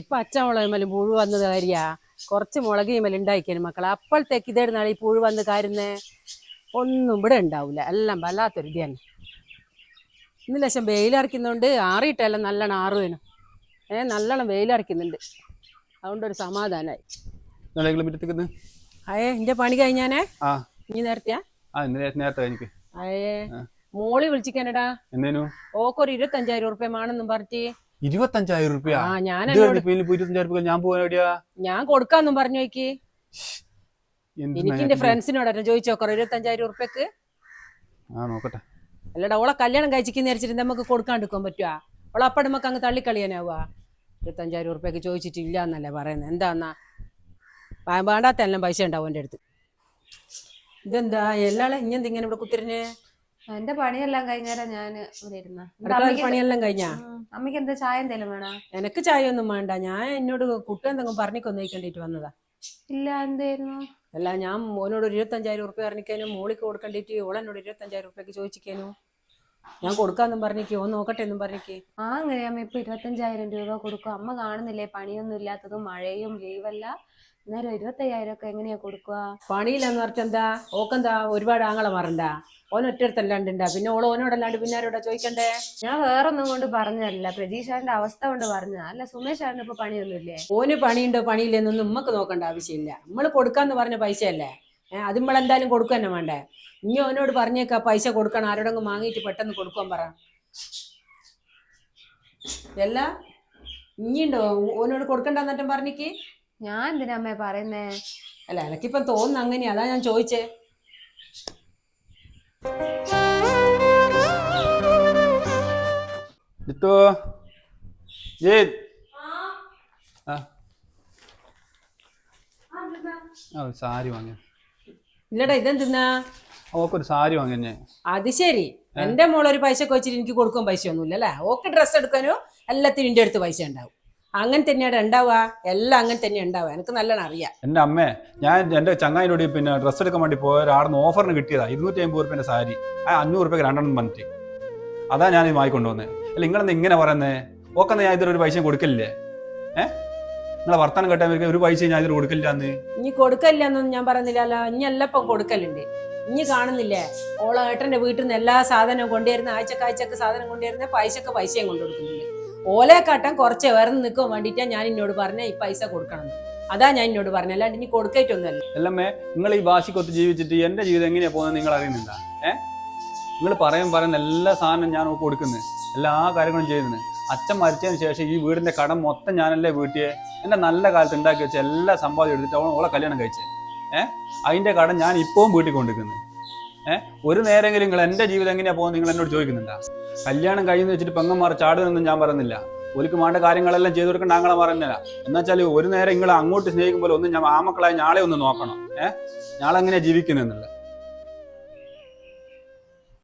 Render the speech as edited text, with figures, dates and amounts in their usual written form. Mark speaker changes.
Speaker 1: ഇപ്പൊ അച്ചമുളക് പുഴു വന്നത് കാര്യാ കുറച്ച് മുളക് ഉണ്ടാക്കിയാലും മക്കളെ അപ്പോഴത്തേക്ക് ഇതെടുന്നാൾ ഈ പുഴു വന്ന് കാരുന്നേ ഒന്നും ഇവിടെ ഉണ്ടാവില്ല എല്ലാം വല്ലാത്തൊരു ഇത് തന്നെ. ഇന്ന് ലക്ഷം വെയിലറക്കുന്നുണ്ട് ആറിയിട്ടെല്ലാം നല്ലോണം ആറുവേനും നല്ലോണം വെയിലറക്കുന്നുണ്ട് അതുകൊണ്ടൊരു സമാധാനമായി. എന്റെ പണി കഴിഞ്ഞാനേ ഇനി നേരത്തെയാ മോളി വിളിച്ചിക്കാനടാ ഓക്കൊരു 25,000 ഉറുപ്പ്യ വേണമെന്നും പറഞ്ഞിട്ട്.
Speaker 2: 25,000 രൂപ?
Speaker 1: ഞാൻ കൊടുക്കാന്നും പറഞ്ഞു നോക്കി. എനിക്ക് എന്റെ ഫ്രണ്ട്സിനോട് ചോദിച്ചോക്കറ 25,000 ഉറുപ്പ്യക്ക്.
Speaker 2: നോക്കട്ടെ.
Speaker 1: അല്ലടാ ഓളെ കല്യാണം കഴിച്ചിരിക്കുന്ന വിചാരിച്ചിട്ട് നമുക്ക് കൊടുക്കാണ്ടിരിക്കാൻ പറ്റുവാ? ഓളെ അപ്പടെ നമുക്ക് അങ്ങ് തള്ളിക്കളിയാനാവുക? 25,000 ഉറുപ്പ്യക്ക് ചോദിച്ചിട്ട് ഇല്ല എന്നല്ലേ പറയുന്നത്. എന്താന്നാ വേണ്ടാത്ത എല്ലാം പൈസ ഉണ്ടാവും എൻ്റെ അടുത്ത്. ഇതെന്താ എല്ലാളെ ഇങ്ങനെ ഇവിടെ കുത്തിരിഞ്ഞ്?
Speaker 3: എന്റെ പണിയെല്ലാം കഴിഞ്ഞേരം ഞാൻ ഇവിടെ ഇരുന്ന.
Speaker 1: പണിയെല്ലാം കഴിഞ്ഞാ?
Speaker 3: അമ്മയ്ക്ക് എന്താ ചായ എന്തെങ്കിലും വേണോ?
Speaker 1: എനക്ക് ചായ ഒന്നും വേണ്ട. ഞാൻ എന്നോട് കുട്ടി എന്തെങ്കിലും പറഞ്ഞിക്കൊന്നേക്കേണ്ടിട്ട് വന്നതാ.
Speaker 3: ഇല്ല, എന്തായിരുന്നു?
Speaker 1: അല്ല, ഞാൻ മോനോട് 25,000 ഉറുപ്പ്യ പറഞ്ഞിക്കാനും മോളിക്ക് കൊടുക്കണ്ടിട്ട് ഓളെന്നോട് 25,000 ഉറുപ്പ്യക്ക് ചോദിച്ചിക്കാനും. ഞാൻ കൊടുക്കാന്നും പറഞ്ഞിക്ക്, ഓൻ നോക്കട്ടെ എന്നും പറഞ്ഞിക്ക്.
Speaker 3: അങ്ങനെ അമ്മ ഇപ്പൊ 25,000 രൂപ കൊടുക്കും? അമ്മ കാണുന്നില്ലേ പണിയൊന്നും ഇല്ലാത്തതും മഴയും ലീവല്ല. അന്നേരം 25,000 ഒക്കെ എങ്ങനെയാ കൊടുക്കുക?
Speaker 1: പണിയില്ലെന്ന് പറഞ്ഞെന്താ? ഓക്കെന്താ ഒരുപാട് ആങ്ങളെ മാറണ്ട? ഓനൊറ്റടുത്തല്ലാണ്ടാ പിന്നെ ഓനോടല്ലാണ്ട് പിന്നെ ആരോടാ ചോദിക്കണ്ടേ?
Speaker 3: ഞാൻ വേറൊന്നും കൊണ്ട് പറഞ്ഞല്ല, പ്രജീഷാന്റെ അവസ്ഥ കൊണ്ട് പറഞ്ഞ. അല്ല, സുമേഷ് ആറിന് ഇപ്പൊ പണിയൊന്നുമില്ലേ?
Speaker 1: ഓന് പണിയുണ്ടോ പണിയില്ലെന്നൊന്നും നമ്മക്ക് നോക്കേണ്ട ആവശ്യമില്ല. നമ്മള് കൊടുക്കാന്ന് പറഞ്ഞ പൈസ അല്ലേ, അത് നമ്മളെന്തായാലും കൊടുക്കുക തന്നെ വേണ്ടേ? ഇനി ഓനോട് പറഞ്ഞേക്കാ പൈസ കൊടുക്കണം, ആരോടെങ്കിലും വാങ്ങിയിട്ട് പെട്ടെന്ന് കൊടുക്കാൻ പറ. അല്ല ഇനിയുണ്ടോ ഓനോട് കൊടുക്കണ്ടെന്നിട്ടും പറഞ്ഞിക്ക്?
Speaker 3: ഞാൻ എന്തിനാ അമ്മേ പറയുന്നേ?
Speaker 1: അല്ല എനക്കിപ്പം തോന്നുന്നു അങ്ങനെയാ, അതാ ഞാൻ ചോദിച്ചേ.
Speaker 2: സാരി വാങ്ങിയ
Speaker 1: ഇല്ലടാ, ഇതെന്തിന്നാ?
Speaker 2: ഓക്കൊരു സാരി വാങ്ങിയ.
Speaker 1: അത് ശരി, എന്റെ മോളൊരു പൈസ വെച്ചിട്ട് എനിക്ക് കൊടുക്കാൻ പൈസ ഒന്നുമില്ല അല്ലേ? ഓക്ക് ഡ്രസ്സ് എടുക്കാനോ എല്ലാത്തിനും എന്റെ അടുത്ത് പൈസ ഉണ്ടാവും. അങ്ങനെ തന്നെയാണ് ഉണ്ടാവുക, എല്ലാം അങ്ങനെ തന്നെ ഉണ്ടാവുക. എനിക്ക് നല്ലോണം അറിയാം.
Speaker 2: എന്റെ അമ്മേ, ഞാൻ എന്റെ ചങ്ങായിനോട് പിന്നെ ഡ്രസ്സ് എടുക്കാൻ വേണ്ടി പോയ ആടുന്ന് ഓഫറിന് കിട്ടിയതാ 250 ഉറുപ്പ്യന്റെ സാരി. 500 ഉറുപ്പ്യക്ക് 2 പറഞ്ഞിട്ട് അതാ ഞാൻ ഇത് വാങ്ങിക്കൊണ്ടുവന്നേ. അല്ല നിങ്ങളെന്താ ഇങ്ങനെ പറയുന്നേ? ഓക്കെന്നാ ഞാൻ ഇതിലൊരു പൈസ കൊടുക്കില്ലേ? നിങ്ങളെ വർത്താനം കേട്ടാൽ ഒരു പൈസ ഞാൻ ഇതിൽ കൊടുക്കില്ലാന്ന്.
Speaker 1: ഇനി കൊടുക്കല്ലെന്നൊന്നും ഞാൻ പറഞ്ഞില്ലല്ലോ. ഇനി എല്ലപ്പം കൊടുക്കലുണ്ട്. ഇനി കാണുന്നില്ലേ ഓളെ ഏട്ടന്റെ വീട്ടിൽ നിന്ന് എല്ലാ സാധനവും കൊണ്ടുവരുന്ന, ആഴ്ചക്ക് സാധനം കൊണ്ടുവരുന്ന പൈസയും കൊണ്ടു കൊടുക്കുന്നുണ്ട്. ഓലെ കാട്ടാൻ കുറച്ച് വേർന്ന് നിൽക്കാൻ വേണ്ടിയിട്ടാ ഞാൻ എന്നോട് പറഞ്ഞ ഈ പൈസ കൊടുക്കണം. അതാ ഞാൻ എന്നോട് പറഞ്ഞ, അല്ലാണ്ട് ഇനി കൊടുക്കേറ്റൊന്നുമല്ല.
Speaker 2: അല്ലമ്മേ, നിങ്ങൾ ഈ ഭാഷക്കൊത്ത് ജീവിച്ചിട്ട് എന്റെ ജീവിതം എങ്ങനെയാ പോകുന്നത് നിങ്ങൾ അറിയുന്നില്ല? നിങ്ങൾ പറയുന്ന എല്ലാ സാധനവും ഞാൻ കൊടുക്കുന്നത്, എല്ലാ കാര്യങ്ങളും ചെയ്യുന്നത്. അച്ഛൻ മരിച്ചതിന് ശേഷം ഈ വീടിന്റെ കടം മൊത്തം ഞാനല്ലേ വീട്ടിയെ. എന്റെ നല്ല കാലത്ത് ഉണ്ടാക്കി വെച്ച എല്ലാ സമ്പാദ്യം എടുത്തിട്ട് ഓളെ കല്യാണം കഴിച്ചേ. അതിന്റെ കടം ഞാൻ ഇപ്പവും വീട്ടിൽ കൊണ്ടിരിക്കുന്നത്. ഒരു നേരെങ്കിലും നിങ്ങൾ എന്റെ ജീവിതം എങ്ങനെയാ പോകുന്നത് നിങ്ങൾ എന്നോട് ചോദിക്കുന്നുണ്ടാ? കല്യാണം കഴിഞ്ഞ് വെച്ചിട്ട് പെങ്ങന്മാർ ചാടുമെന്നൊന്നും ഞാൻ പറയുന്നില്ല. ഒരിക്കൽ വേണ്ട കാര്യങ്ങളെല്ലാം ചെയ്തു കൊടുക്കേണ്ട ആങ്ങളെ പറഞ്ഞില്ല. എന്നുവെച്ചാൽ ഒരു നേരം നിങ്ങൾ അങ്ങോട്ട് സ്നേഹിക്കുമ്പോൾ ഒന്ന് ഞാൻ ആ മക്കളായ ഞാളെ ഒന്ന് നോക്കണം. ഞാളെങ്ങനെയാ ജീവിക്കുന്നെന്നുള്ളത്.